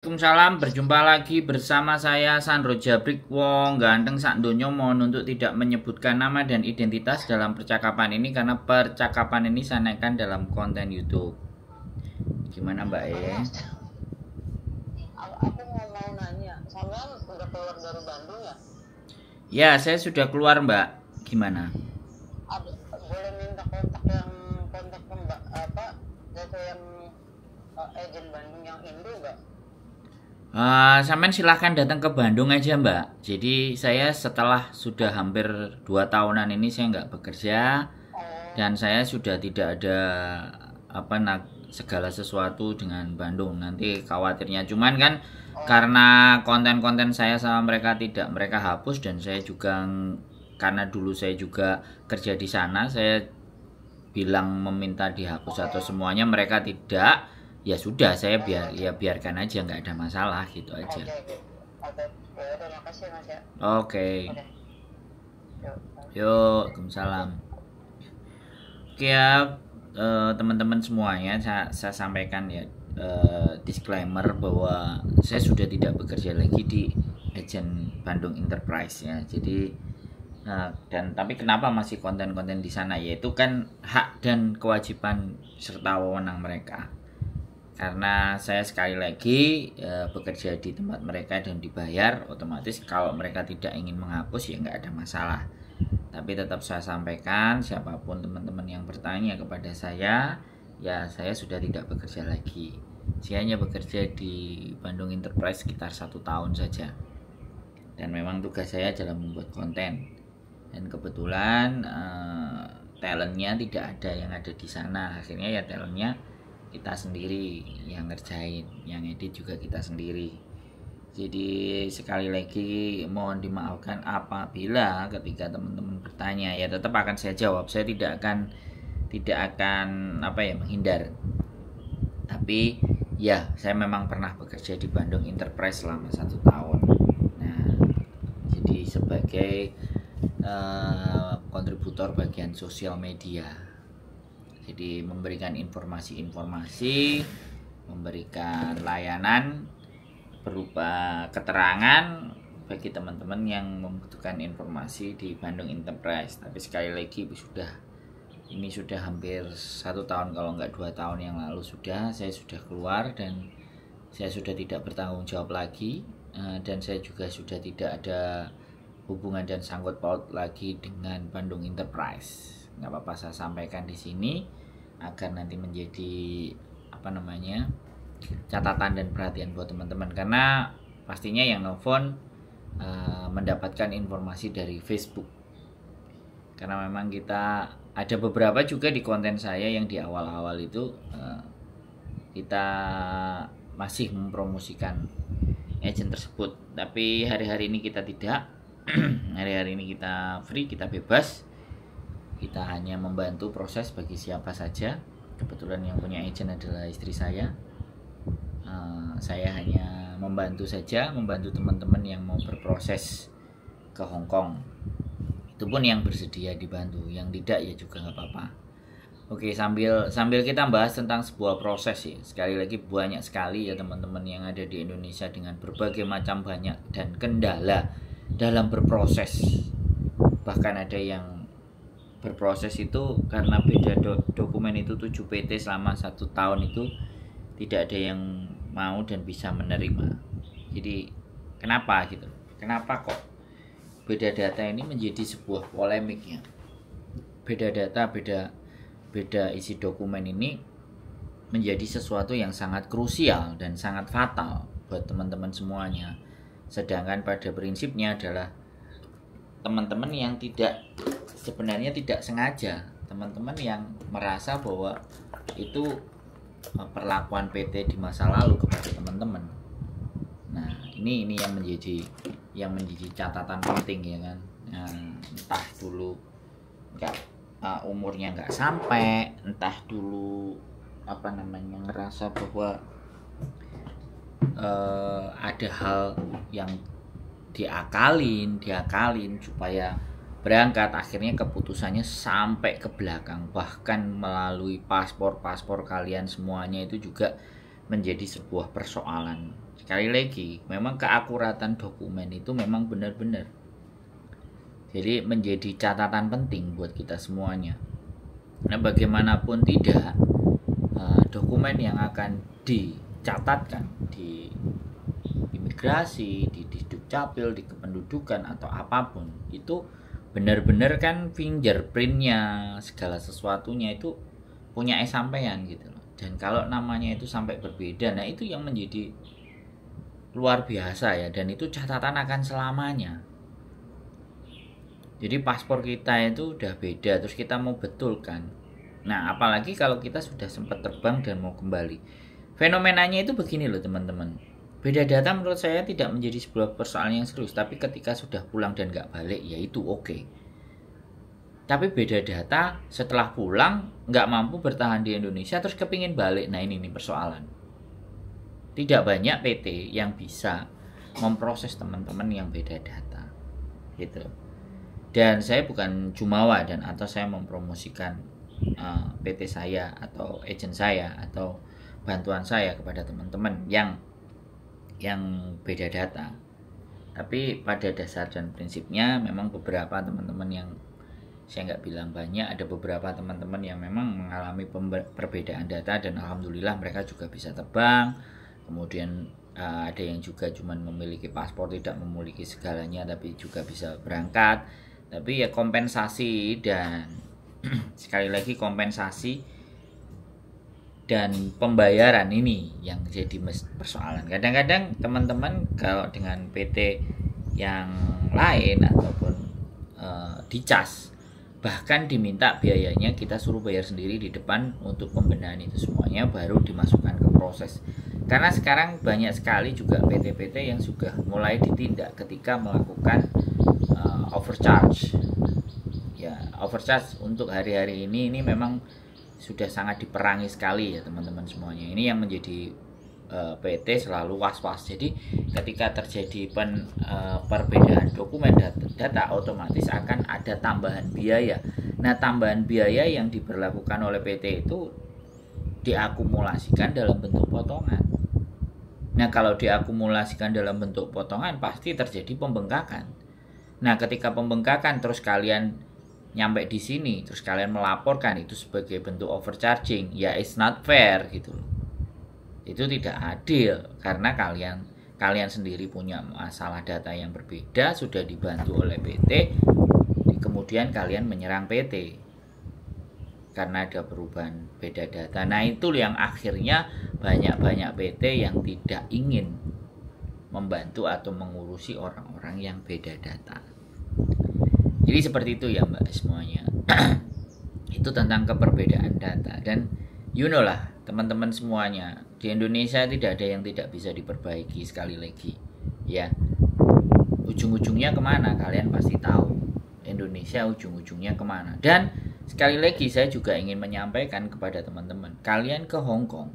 Waalaikumsalam, berjumpa lagi bersama saya Sandro Jabrik Wong ganteng sak donya. Mohon untuk tidak menyebutkan nama dan identitas dalam percakapan ini karena percakapan ini saya naikkan dalam konten YouTube. Gimana Mbak E? Aku mau nanya, sampean udah keluar dari Bandung ya? Ya, saya sudah keluar Mbak. Gimana? Boleh minta kontak ke Mbak apa? Gitu yang agent Bandung yang Indo nggak? Sampean silahkan datang ke Bandung aja Mbak. Jadi saya setelah sudah hampir 2 tahunan ini saya nggak bekerja dan saya sudah tidak ada segala sesuatu dengan Bandung. Nanti khawatirnya cuman kan karena konten-konten saya sama mereka tidak mereka hapus, dan saya juga karena dulu saya juga kerja di sana, saya bilang meminta dihapus atau semuanya, mereka tidak. Ya sudah, saya biarkan aja, nggak ada masalah gitu aja. Oke, ya udah, makasih Mas ya. Oke. Yuk. Yuk, Waalaikumsalam. Oke ya, teman-teman semuanya, saya sampaikan ya disclaimer bahwa saya sudah tidak bekerja lagi di agent Bandung Enterprise ya. Jadi dan tapi kenapa masih konten-konten di sana, yaitu kan hak dan kewajiban serta wewenang mereka. Karena saya sekali lagi bekerja di tempat mereka dan dibayar, otomatis kalau mereka tidak ingin menghapus ya nggak ada masalah. Tapi tetap saya sampaikan, siapapun teman-teman yang bertanya kepada saya, ya saya sudah tidak bekerja lagi. Saya hanya bekerja di Bandung Enterprise sekitar 1 tahun saja. Dan memang tugas saya adalah membuat konten. Dan kebetulan talentnya tidak ada yang ada di sana. Akhirnya ya talentnya kita sendiri yang ngerjain, yang edit juga kita sendiri. Jadi sekali lagi mohon dimaafkan apabila ketika teman-teman bertanya, ya tetap akan saya jawab. Saya tidak akan menghindar. Tapi ya, saya memang pernah bekerja di Bandung Enterprise selama 1 tahun. Nah, jadi sebagai kontributor bagian sosial media. Jadi memberikan informasi-informasi, memberikan layanan berupa keterangan bagi teman-teman yang membutuhkan informasi di Bandung Enterprise. Tapi sekali lagi ini sudah hampir 1 tahun, kalau nggak 2 tahun yang lalu saya sudah keluar dan saya sudah tidak bertanggung jawab lagi, dan saya juga sudah tidak ada hubungan dan sangkut paut lagi dengan Bandung Enterprise. Nggak apa-apa, saya sampaikan di sini agar nanti menjadi catatan dan perhatian buat teman-teman, karena pastinya yang nelfon mendapatkan informasi dari Facebook. Karena memang kita ada beberapa juga di konten saya yang di awal-awal itu kita masih mempromosikan agent tersebut, tapi hari-hari ini kita tidak. Hari-hari ini kita free, kita bebas. Kita hanya membantu proses bagi siapa saja. Kebetulan yang punya agent adalah istri saya. Saya hanya membantu saja, membantu teman-teman yang mau berproses ke Hong Kong. Itu pun yang bersedia dibantu, yang tidak ya juga nggak apa-apa. Oke, sambil kita bahas tentang sebuah proses ya. Sekali lagi banyak sekali ya teman-teman yang ada di Indonesia dengan berbagai macam banyak dan kendala dalam berproses. Bahkan ada yang berproses itu karena beda dokumen itu 7 PT selama 1 tahun itu tidak ada yang mau dan bisa menerima. Jadi kenapa gitu? Kenapa kok beda data ini menjadi sebuah polemik ya? Beda data, beda isi dokumen ini menjadi sesuatu yang sangat krusial dan sangat fatal buat teman-teman semuanya. Sedangkan pada prinsipnya adalah teman-teman yang sebenarnya tidak sengaja, teman-teman yang merasa bahwa itu perlakuan PT di masa lalu kepada teman-teman. Nah, ini yang menjadi catatan penting ya kan. Entah dulu umurnya nggak sampai, entah dulu ngerasa bahwa ada hal yang diakalin supaya berangkat, akhirnya keputusannya sampai ke belakang, bahkan melalui paspor kalian semuanya itu juga menjadi sebuah persoalan. Sekali lagi, memang keakuratan dokumen itu memang benar-benar. Jadi menjadi catatan penting buat kita semuanya. Nah, bagaimanapun tidak, dokumen yang akan dicatatkan di imigrasi, di Dukcapil, di kependudukan atau apapun itu benar-benar kan fingerprintnya segala sesuatunya itu punya sampean gitu loh. Dan kalau namanya itu sampai berbeda, nah itu yang menjadi luar biasa ya, dan itu catatan akan selamanya. Jadi paspor kita itu udah beda, terus kita mau betulkan. Nah, apalagi kalau kita sudah sempat terbang dan mau kembali. Fenomenanya itu begini loh teman-teman. Beda data menurut saya tidak menjadi sebuah persoalan yang serius, tapi ketika sudah pulang dan nggak balik, ya itu oke. Tapi beda data setelah pulang nggak mampu bertahan di Indonesia terus kepingin balik, nah ini persoalan. Tidak banyak PT yang bisa memproses teman-teman yang beda data, gitu. Dan saya bukan jumawa dan atau saya mempromosikan PT saya atau agent saya atau bantuan saya kepada teman-teman yang beda data. Tapi pada dasar dan prinsipnya memang beberapa teman-teman yang saya nggak bilang banyak, ada beberapa teman-teman yang memang mengalami perbedaan data dan alhamdulillah mereka juga bisa terbang. Kemudian ada yang juga cuma memiliki paspor, tidak memiliki segalanya tapi juga bisa berangkat. Tapi ya kompensasi dan sekali lagi kompensasi dan pembayaran ini yang jadi persoalan. Kadang-kadang teman-teman kalau dengan PT yang lain ataupun dicas, bahkan diminta biayanya kita suruh bayar sendiri di depan untuk pembenahan itu semuanya baru dimasukkan ke proses. Karena sekarang banyak sekali juga PT-PT yang sudah mulai ditindak ketika melakukan overcharge. Ya, overcharge untuk hari-hari ini memang sudah sangat diperangi sekali ya teman-teman semuanya. Ini yang menjadi PT selalu was-was. Jadi ketika terjadi perbedaan dokumen data otomatis akan ada tambahan biaya. Nah, tambahan biaya yang diberlakukan oleh PT itu diakumulasikan dalam bentuk potongan. Nah, kalau diakumulasikan dalam bentuk potongan pasti terjadi pembengkakan. Nah, ketika pembengkakan terus kalian nyampe di sini terus kalian melaporkan itu sebagai bentuk overcharging, ya it's not fair gitu loh. Itu tidak adil karena kalian sendiri punya masalah data yang berbeda, sudah dibantu oleh PT, kemudian kalian menyerang PT karena ada perubahan beda data. Nah, itu yang akhirnya banyak PT yang tidak ingin membantu atau mengurusi orang-orang yang beda data. Jadi seperti itu ya Mbak semuanya. Itu tentang keperbedaan data. Dan you know lah teman-teman semuanya, di Indonesia tidak ada yang tidak bisa diperbaiki. Sekali lagi ya, ujung-ujungnya kemana kalian pasti tahu. Indonesia ujung-ujungnya kemana. Dan sekali lagi saya juga ingin menyampaikan kepada teman-teman, kalian ke Hong Kong,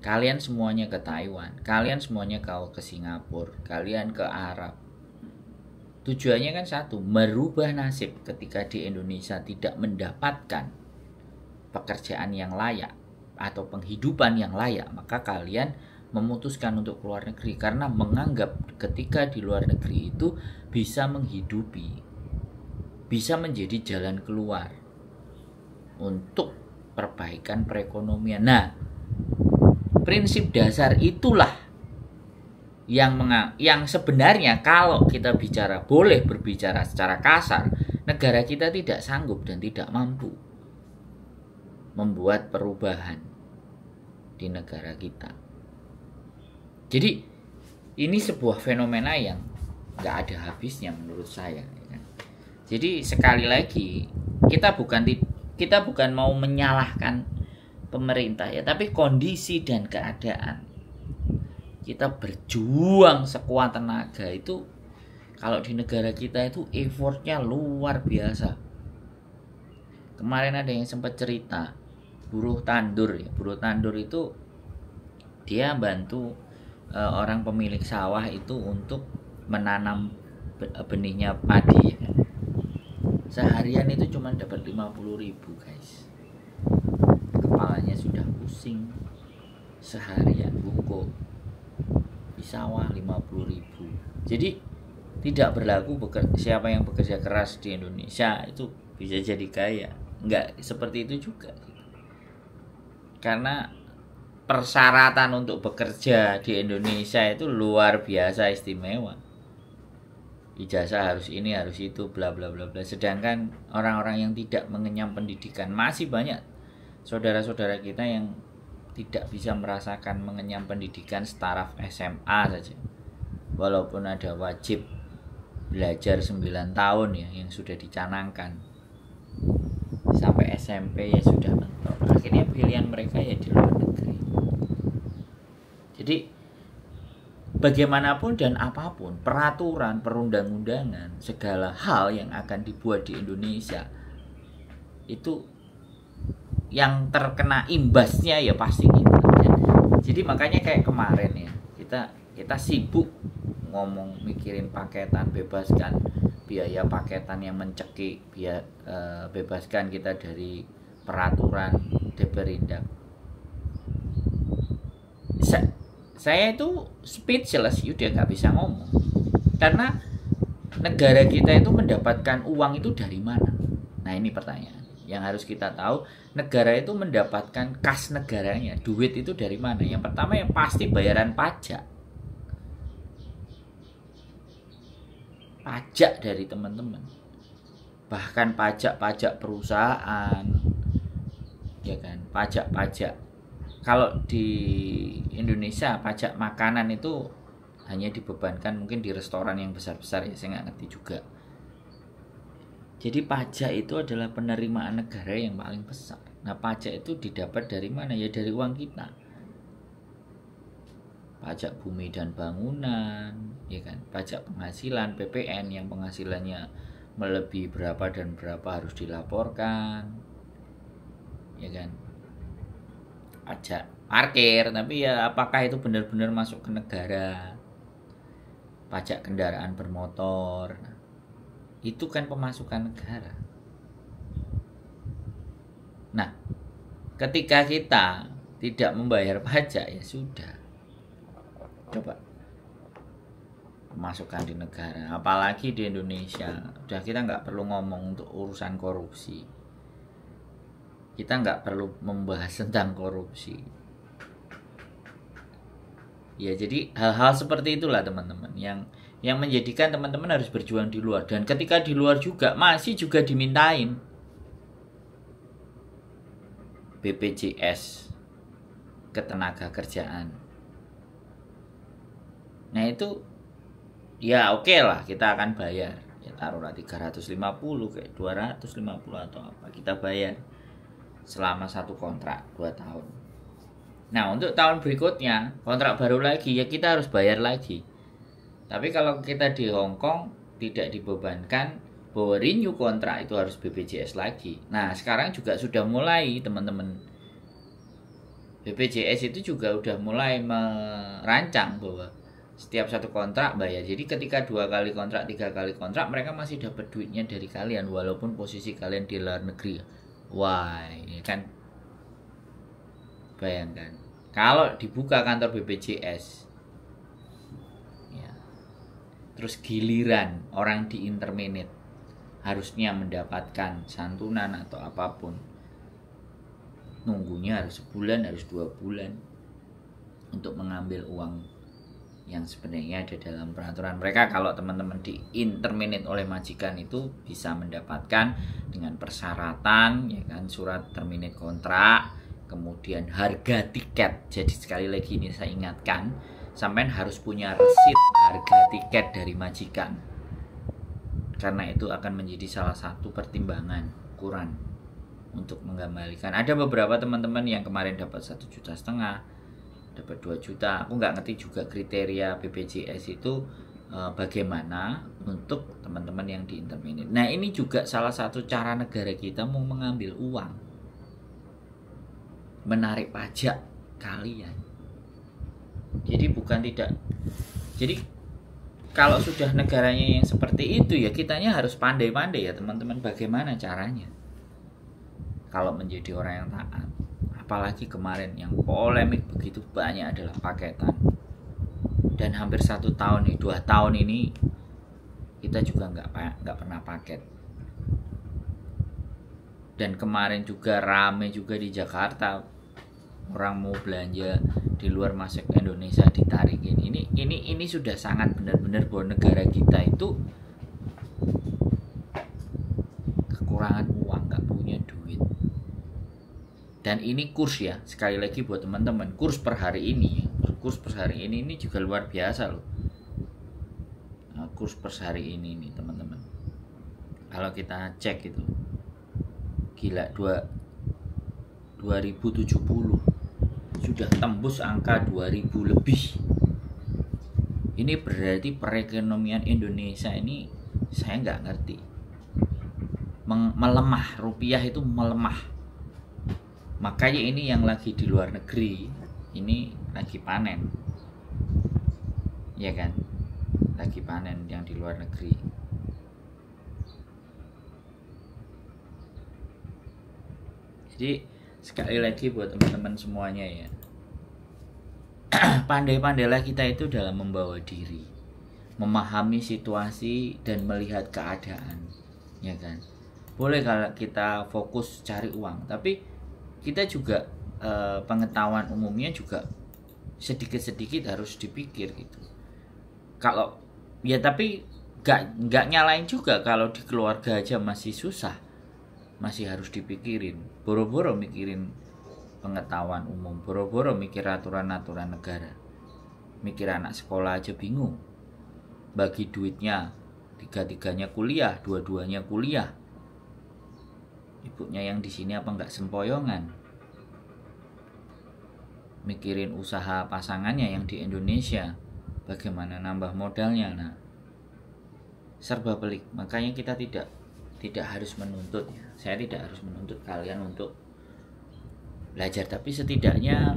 kalian semuanya ke Taiwan, kalian semuanya ke Singapura, kalian ke Arab, tujuannya kan satu, merubah nasib. Ketika di Indonesia tidak mendapatkan pekerjaan yang layak atau penghidupan yang layak, maka kalian memutuskan untuk keluar negeri karena menganggap ketika di luar negeri itu bisa menghidupi, bisa menjadi jalan keluar untuk perbaikan perekonomian. Nah, prinsip dasar itulah yang sebenarnya kalau kita boleh berbicara secara kasar, negara kita tidak sanggup dan tidak mampu membuat perubahan di negara kita. Jadi ini sebuah fenomena yang nggak ada habisnya menurut saya. Jadi sekali lagi kita bukan mau menyalahkan pemerintah ya, tapi kondisi dan keadaan. Kita berjuang sekuat tenaga itu kalau di negara kita itu effortnya luar biasa. Kemarin ada yang sempat cerita buruh tandur ya. Buruh tandur itu dia bantu orang pemilik sawah itu untuk menanam benihnya padi ya. Seharian itu cuma dapat 50.000 guys. Kepalanya sudah pusing seharian bungkuk. di sawah 50.000. Jadi tidak berlaku siapa yang bekerja keras di Indonesia itu bisa jadi kaya. Enggak seperti itu juga. Karena persyaratan untuk bekerja di Indonesia itu luar biasa istimewa. Ijazah harus ini, harus itu, bla bla bla bla. Sedangkan orang-orang yang tidak mengenyam pendidikan, masih banyak saudara-saudara kita yang tidak bisa merasakan mengenyam pendidikan setaraf SMA saja. Walaupun ada wajib belajar 9 tahun ya yang sudah dicanangkan. Sampai SMP ya sudah mentok. Akhirnya pilihan mereka ya di luar negeri. Jadi bagaimanapun dan apapun peraturan perundang-undangan segala hal yang akan dibuat di Indonesia itu yang terkena imbasnya ya pasti kita. Jadi makanya kayak kemarin ya kita sibuk ngomong mikirin paketan, bebaskan biaya paketan yang mencekik, bebaskan kita dari peraturan deperindak. Saya itu speechless, udah nggak bisa ngomong. Karena negara kita itu mendapatkan uang itu dari mana? Nah ini pertanyaan yang harus kita tahu. Negara itu mendapatkan kas negaranya, duit itu dari mana? Yang pertama yang pasti bayaran pajak. Pajak dari teman-teman. Bahkan pajak-pajak perusahaan. Ya kan, pajak-pajak. Kalau di Indonesia pajak makanan itu hanya dibebankan mungkin di restoran yang besar-besar ya, saya nggak ngerti juga. Jadi pajak itu adalah penerimaan negara yang paling besar. Nah pajak itu didapat dari mana? Ya dari uang kita. Pajak bumi dan bangunan, ya kan? Pajak penghasilan PPN yang penghasilannya melebihi berapa dan berapa harus dilaporkan, ya kan? Pajak parkir, tapi ya apakah itu benar-benar masuk ke negara? Pajak kendaraan bermotor, itu kan pemasukan negara. Nah, ketika kita tidak membayar pajak ya sudah. Coba pemasukan di negara, apalagi di Indonesia, udah kita nggak perlu ngomong untuk urusan korupsi. Kita nggak perlu membahas tentang korupsi. Ya jadi hal-hal seperti itulah teman-teman yang menjadikan teman-teman harus berjuang di luar. Dan ketika di luar juga masih juga dimintain BPJS ketenaga kerjaan. Nah itu ya oke lah kita akan bayar. Ya taruhlah 350 kayak 250 atau apa kita bayar selama satu kontrak 2 tahun. Nah untuk tahun berikutnya kontrak baru lagi ya kita harus bayar lagi. Tapi kalau kita di Hong Kong tidak dibebankan bahwa renew kontrak itu harus BPJS lagi. Nah sekarang juga sudah mulai teman-teman, BPJS itu juga udah mulai merancang bahwa setiap satu kontrak bayar. Jadi ketika 2 kali kontrak, 3 kali kontrak mereka masih dapat duitnya dari kalian walaupun posisi kalian di luar negeri. Wah, ini kan bayangkan kalau dibuka kantor BPJS ya, terus giliran orang di interminate harusnya mendapatkan santunan atau apapun, nunggunya harus sebulan, harus 2 bulan untuk mengambil uang yang sebenarnya ada dalam peraturan mereka. Kalau teman-teman di interminate oleh majikan itu bisa mendapatkan dengan persyaratan ya kan, surat terminate kontrak, kemudian harga tiket. Jadi sekali lagi ini saya ingatkan, sampean harus punya resit harga tiket dari majikan, karena itu akan menjadi salah satu pertimbangan ukuran untuk mengembalikan. Ada beberapa teman-teman yang kemarin dapat 1,5 juta, dapat 2 juta. Aku nggak ngerti juga kriteria BPJS itu bagaimana untuk teman-teman yang di interminate. Nah ini juga salah satu cara negara kita mau mengambil uang, menarik pajak kalian. Jadi bukan tidak. Jadi kalau sudah negaranya yang seperti itu ya kitanya harus pandai-pandai ya teman-teman bagaimana caranya kalau menjadi orang yang taat. Apalagi kemarin yang polemik begitu banyak adalah paketan Dan hampir 1 tahun nih, 2 tahun ini kita juga nggak pernah paket. Dan kemarin juga rame juga di Jakarta, orang mau belanja di luar masuk Indonesia ditarikin. Ini sudah sangat benar-benar bahwa negara kita itu kekurangan uang, nggak punya duit. Dan ini kurs ya, sekali lagi buat teman-teman, kurs per hari ini ini juga luar biasa loh. Nah, kurs per hari ini nih teman-teman, kalau kita cek itu gila, 2070 sudah tembus angka 2000 lebih. Ini berarti perekonomian Indonesia ini saya nggak ngerti, melemah, rupiah itu melemah. Makanya ini yang lagi di luar negeri ini lagi panen, ya kan, lagi panen yang di luar negeri. Jadi sekali lagi buat teman-teman semuanya ya, pandai-pandailah kita itu dalam membawa diri, memahami situasi dan melihat keadaan, ya kan. Boleh kalau kita fokus cari uang, tapi kita juga pengetahuan umumnya juga sedikit-sedikit harus dipikir gitu. Kalau ya, tapi nggak nyalain juga kalau di keluarga aja masih susah, masih harus dipikirin, boro-boro mikirin pengetahuan umum, boro-boro mikir aturan-aturan negara, mikir anak sekolah aja bingung, bagi duitnya, tiga-tiganya kuliah, dua-duanya kuliah, ibunya yang di sini apa nggak sempoyongan, mikirin usaha pasangannya yang di Indonesia, bagaimana nambah modalnya. Nah, serba pelik. Makanya kita tidak harus menuntut ya. Saya tidak harus menuntut kalian untuk belajar, tapi setidaknya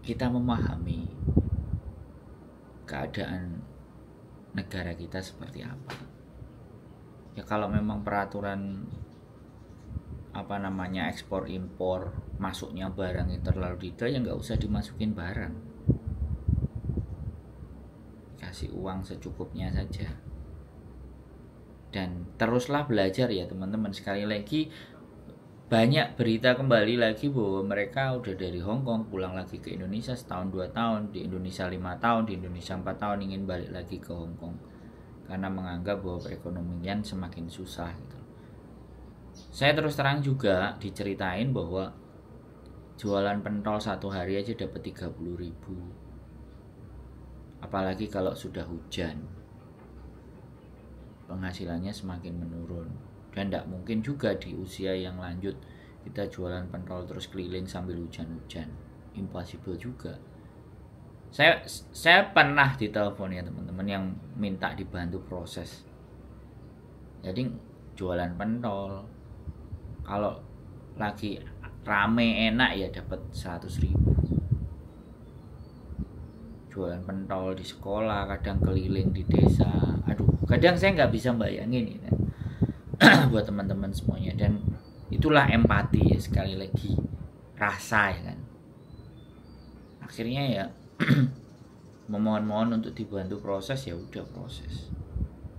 kita memahami keadaan negara kita seperti apa. Ya kalau memang peraturan ekspor impor masuknya barang yang terlalu detail, ya nggak usah dimasukin barang, kasih uang secukupnya saja. Dan teruslah belajar ya teman-teman. Sekali lagi, banyak berita kembali lagi bahwa mereka udah dari Hong Kong pulang lagi ke Indonesia setahun 2 tahun, di Indonesia 5 tahun, di Indonesia 4 tahun, ingin balik lagi ke Hong Kong karena menganggap bahwa perekonomian semakin susah gitu. Saya terus terang juga diceritain bahwa jualan pentol 1 hari aja dapat 30.000, apalagi kalau sudah hujan, penghasilannya semakin menurun. Dan tidak mungkin juga di usia yang lanjut kita jualan pentol terus keliling sambil hujan-hujan, impossible juga. Saya pernah ditelepon ya teman-teman yang minta dibantu proses. Jadi jualan pentol kalau lagi rame enak ya dapat 100.000. Jualan pentol di sekolah, kadang keliling di desa. Aduh, kadang saya nggak bisa bayangin ini buat teman-teman semuanya. Dan itulah empati ya, sekali lagi rasa ya kan. Akhirnya ya memohon-mohon untuk dibantu proses, ya udah proses.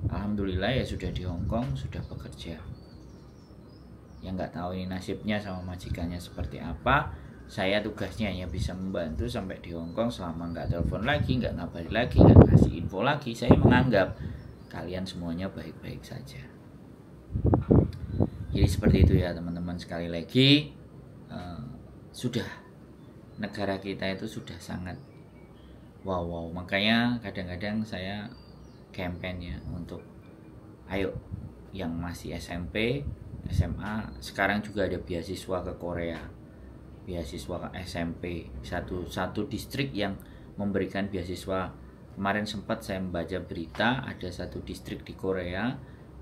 Alhamdulillah ya sudah di Hong Kong, sudah bekerja. Yang nggak tahu ini nasibnya sama majikannya seperti apa. Saya tugasnya hanya bisa membantu sampai di Hong Kong. Selama nggak telepon lagi, nggak ngabari lagi, nggak kasih info lagi, saya menganggap kalian semuanya baik-baik saja. Jadi seperti itu ya teman-teman. Sekali lagi sudah, negara kita itu sudah sangat wow. Makanya kadang-kadang saya campaign ya untuk ayo yang masih SMP, SMA, sekarang juga ada beasiswa ke Korea, beasiswa ke SMP, satu distrik yang memberikan beasiswa. Kemarin sempat saya membaca berita ada satu distrik di Korea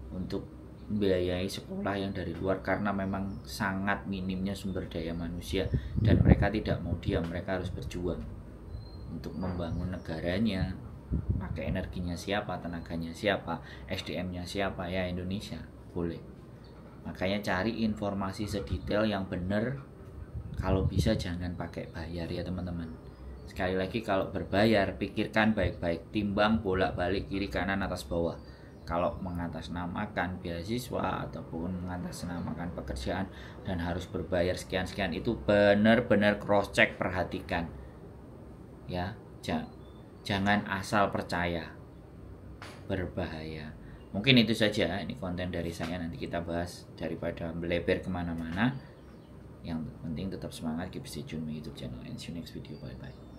untuk membiayai sekolah yang dari luar karena memang sangat minimnya sumber daya manusia dan mereka tidak mau diam, mereka harus berjuang untuk membangun negaranya. Pakai energinya siapa, tenaganya siapa, SDM-nya siapa, ya Indonesia. Boleh. Makanya cari informasi sedetail yang benar. Kalau bisa jangan pakai bayar ya teman-teman. Sekali lagi, kalau berbayar pikirkan baik-baik, timbang bolak-balik kiri kanan atas bawah. Kalau mengatasnamakan beasiswa ataupun mengatasnamakan pekerjaan dan harus berbayar sekian-sekian, itu benar-benar cross check, perhatikan ya. Jangan asal percaya, berbahaya. Mungkin itu saja ini konten dari saya, nanti kita bahas daripada melebar kemana-mana. Yang penting tetap semangat, keep stay tune my YouTube channel, and see you next video, bye bye.